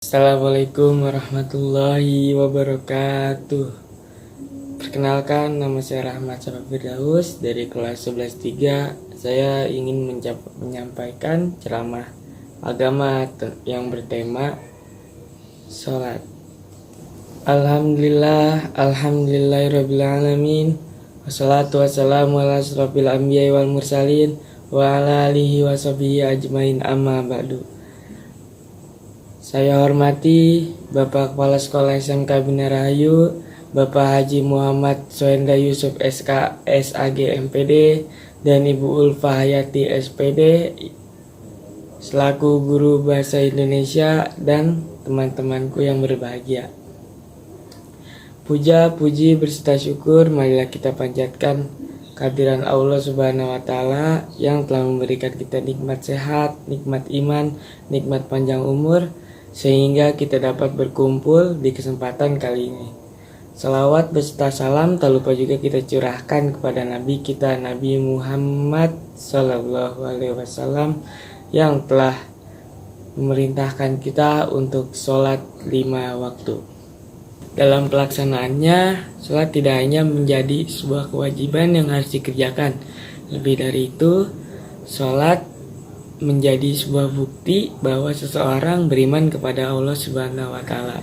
Assalamualaikum warahmatullahi wabarakatuh. Perkenalkan, nama saya Rahmat Syafa Firdaus dari kelas 11-3. Saya ingin menyampaikan ceramah agama yang bertema sholat. Alhamdulillahirabbil alamin. Wassalatu wassalamu ala asrofil anbiya'i wal mursalin wa ala alihi wa sahbihi ajmain, amma ba'du. Saya hormati Bapak Kepala Sekolah SMK Bina Rahayu, Bapak Haji Muhammad Soenda Yusuf SK SAG MPD, dan Ibu Ulfa Hayati SPD selaku guru bahasa Indonesia dan teman-temanku yang berbahagia. Puja, puji, berserta syukur marilah kita panjatkan kehadiran Allah Subhanahu wa Ta'ala yang telah memberikan kita nikmat sehat, nikmat iman, nikmat panjang umur, sehingga kita dapat berkumpul di kesempatan kali ini. Salawat beserta salam tak lupa juga kita curahkan kepada Nabi kita, Nabi Muhammad SAW, yang telah memerintahkan kita untuk sholat 5 waktu. Dalam pelaksanaannya, sholat tidak hanya menjadi sebuah kewajiban yang harus dikerjakan. Lebih dari itu, sholat menjadi sebuah bukti bahwa seseorang beriman kepada Allah Subhanahu wa Ta'ala.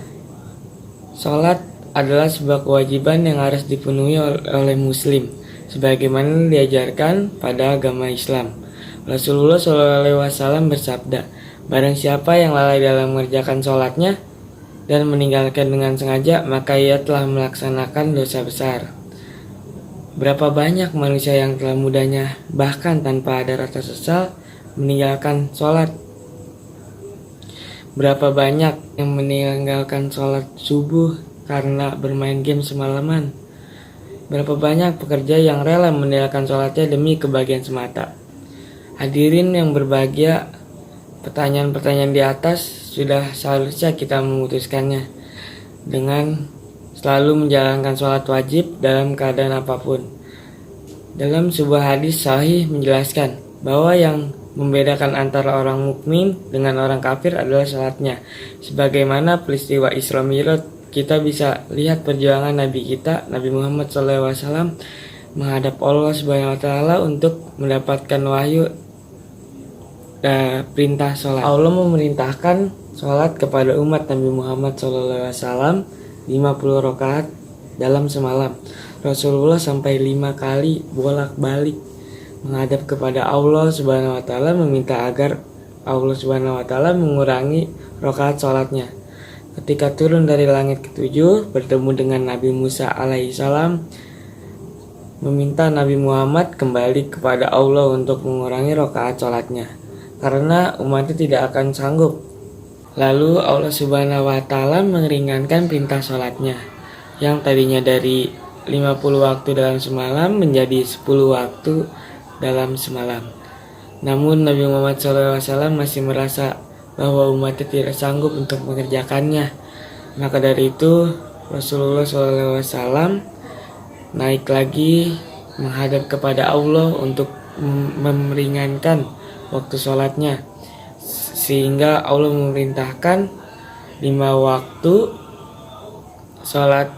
Salat adalah sebuah kewajiban yang harus dipenuhi oleh muslim sebagaimana diajarkan pada agama Islam. Rasulullah SAW bersabda, barang siapa yang lalai dalam mengerjakan salatnya dan meninggalkan dengan sengaja, maka ia telah melaksanakan dosa besar. Berapa banyak manusia yang telah mudahnya bahkan tanpa ada rasa sesal meninggalkan sholat. Berapa banyak yang meninggalkan sholat subuh karena bermain game semalaman. Berapa banyak pekerja yang rela meninggalkan sholatnya demi kebahagiaan semata. Hadirin yang berbahagia, pertanyaan-pertanyaan di atas sudah seharusnya kita memutuskannya dengan selalu menjalankan sholat wajib dalam keadaan apapun. Dalam sebuah hadis sahih menjelaskan bahwa yang membedakan antara orang mukmin dengan orang kafir adalah salatnya. Sebagaimana peristiwa Isra Mi'raj, kita bisa lihat perjuangan Nabi kita, Nabi Muhammad SAW, menghadap Allah Subhanahu wa Ta'ala untuk mendapatkan wahyu perintah sholat. Allah memerintahkan sholat kepada umat Nabi Muhammad SAW 50 rakaat dalam semalam. Rasulullah sampai 5 kali bolak-balik menghadap kepada Allah Subhanahu wa Ta'ala meminta agar Allah Subhanahu wa Ta'ala mengurangi rakaat sholatnya. Ketika turun dari langit ketujuh bertemu dengan Nabi Musa alaihissalam, meminta Nabi Muhammad kembali kepada Allah untuk mengurangi rakaat sholatnya karena umatnya tidak akan sanggup. Lalu Allah Subhanahu wa Ta'ala meringankan perintah sholatnya yang tadinya dari 50 waktu dalam semalam menjadi 10 waktu dalam semalam. Namun Nabi Muhammad SAW masih merasa bahwa umatnya tidak sanggup untuk mengerjakannya. Maka dari itu Rasulullah SAW naik lagi menghadap kepada Allah untuk meringankan waktu sholatnya, sehingga Allah memerintahkan 5 waktu sholat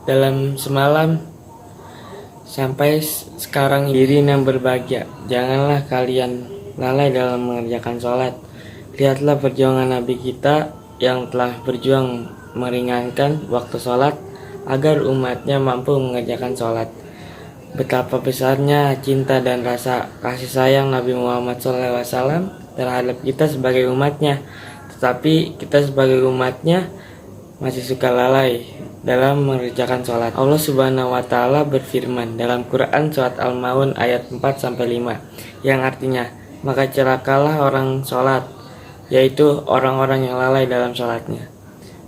dalam semalam sampai sekarang. Hadirin yang berbahagia, janganlah kalian lalai dalam mengerjakan sholat. Lihatlah perjuangan Nabi kita yang telah berjuang meringankan waktu sholat agar umatnya mampu mengerjakan sholat. Betapa besarnya cinta dan rasa kasih sayang Nabi Muhammad SAW terhadap kita sebagai umatnya. Tetapi kita sebagai umatnya masih suka lalai dalam mengerjakan sholat. Allah Subhanahu wa Ta'ala berfirman dalam Quran surat Al-Maun ayat 4-5 yang artinya, maka celakalah orang sholat, yaitu orang-orang yang lalai dalam sholatnya.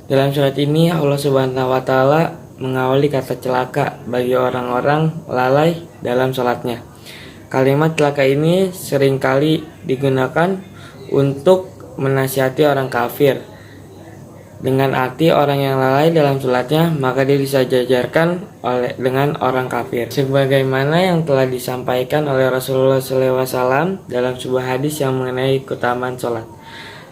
Dalam surat ini Allah Subhanahu wa Ta'ala mengawali kata celaka bagi orang-orang lalai dalam sholatnya. Kalimat celaka ini seringkali digunakan untuk menasihati orang kafir. Dengan arti orang yang lalai dalam sholatnya, maka dia disejajarkan dengan orang kafir. Sebagaimana yang telah disampaikan oleh Rasulullah SAW dalam sebuah hadis yang mengenai keutamaan sholat.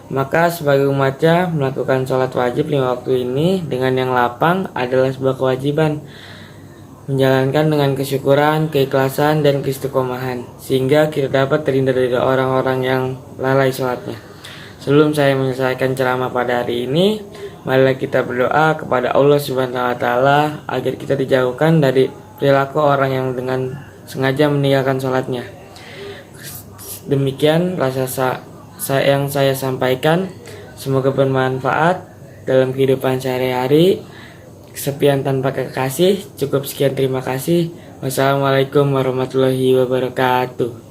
Maka sebagai umatnya melakukan sholat wajib 5 waktu ini dengan yang lapang adalah sebuah kewajiban. Menjalankan dengan kesyukuran, keikhlasan, dan keistiqomahan, sehingga kita dapat terhindar dari orang-orang yang lalai sholatnya. Sebelum saya menyelesaikan ceramah pada hari ini, marilah kita berdoa kepada Allah Subhanahu wa Ta'ala agar kita dijauhkan dari perilaku orang yang dengan sengaja meninggalkan sholatnya. Demikian yang saya sampaikan. Semoga bermanfaat dalam kehidupan sehari-hari. Kesepian tanpa kekasih. Cukup sekian, terima kasih. Wassalamualaikum warahmatullahi wabarakatuh.